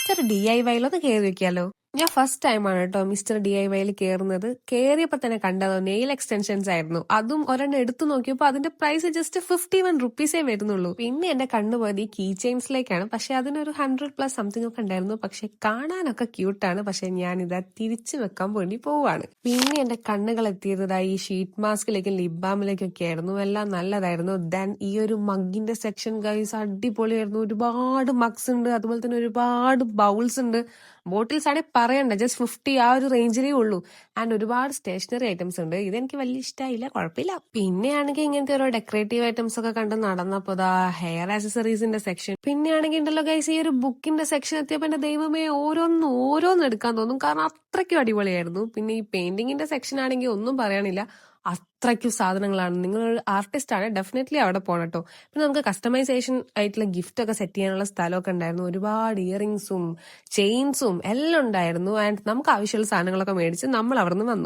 Mister DIYയിലൊന്ന് കയറി വെക്കാലോ. ഞാൻ first ടൈമാണ് കേട്ടോ മിസ്റ്റർ DIYയിൽ കയറുന്നത്. കയറിയപ്പോ തന്നെ കണ്ടതോ നെയിൽ എക്സ്റ്റൻഷൻസ് ആയിരുന്നു. അതും ഒരെണ്ണം എടുത്തു നോക്കിയപ്പോ അതിന്റെ പ്രൈസ് ജസ്റ്റ് 51 റുപ്പീസേ വരുന്നുള്ളൂ. പിന്നെ എന്റെ കണ്ണു പോയത് ഈ കീ ചെയിൻസിലേക്കാണ്. പക്ഷെ അതിനൊരു 100+ സംതിങ് ഒക്കെ ഉണ്ടായിരുന്നു. പക്ഷെ കാണാനൊക്കെ ക്യൂട്ടാണ്. പക്ഷെ ഞാൻ ഇതാ തിരിച്ചു വെക്കാൻ വേണ്ടി പോവാണ്. പിന്നെ എന്റെ കണ്ണുകൾ എത്തിയത് ഈ ഷീറ്റ് മാസ്കിലേക്കും ലിപ് ബാമിലേക്കും ഒക്കെ ആയിരുന്നു. എല്ലാം നല്ലതായിരുന്നു. ദെൻ ഈ ഒരു മഗിന്റെ സെക്ഷൻ ഗൈസ് അടിപൊളിയായിരുന്നു. ഒരുപാട് മഗ്സ് ഉണ്ട്, അതുപോലെ തന്നെ ഒരുപാട് ബൗൾസ് ഉണ്ട്. ബോട്ടിൽസ് ആണെങ്കിൽ പറയണ്ട, ജസ്റ്റ് 50 ആ ഒരു റേഞ്ചിലേ ഉള്ളൂ. ആൻഡ് ഒരുപാട് സ്റ്റേഷനറി ഐറ്റംസ് ഉണ്ട്. ഇതെനിക്ക് വലിയ ഇഷ്ടമായില്ല, കുഴപ്പമില്ല. പിന്നെയാണെങ്കിൽ ഇങ്ങനത്തെ ഓരോ ഡെക്കറേറ്റീവ് ഐറ്റംസ് ഒക്കെ കണ്ട് നടന്നപ്പോ ഹെയർ ആക്സസറീസിന്റെ സെക്ഷൻ. പിന്നെയാണെങ്കിൽ ഉണ്ടല്ലോ ഗൈസ്, ഈ ഒരു ബുക്കിന്റെ സെക്ഷൻ എത്തിയപ്പോ എന്റെ ദൈവമേ ഓരോന്ന് എടുക്കാൻ തോന്നും. കാരണം അത്രയ്ക്കും അടിപൊളിയായിരുന്നു. പിന്നെ ഈ പെയിന്റിങ്ങിന്റെ സെക്ഷൻ ആണെങ്കിൽ ഒന്നും പറയാനില്ല, അത്രയ്ക്കും സാധനങ്ങളാണ്. നിങ്ങളൊരു ആർട്ടിസ്റ്റ് ആണ്, ഡെഫിനറ്റ്ലി അവിടെ പോകണം കേട്ടോ. പിന്നെ നമുക്ക് കസ്റ്റമൈസേഷൻ ആയിട്ടുള്ള ഗിഫ്റ്റ് ഒക്കെ സെറ്റ് ചെയ്യാനുള്ള സ്ഥലമൊക്കെ ഉണ്ടായിരുന്നു. ഒരുപാട് ഇയറിംഗ്സും ചെയിൻസും എല്ലാം ഉണ്ടായിരുന്നു. ആൻഡ് നമുക്ക് ആവശ്യമുള്ള സാധനങ്ങളൊക്കെ മേടിച്ച് നമ്മൾ അവിടെ നിന്ന് വന്നു.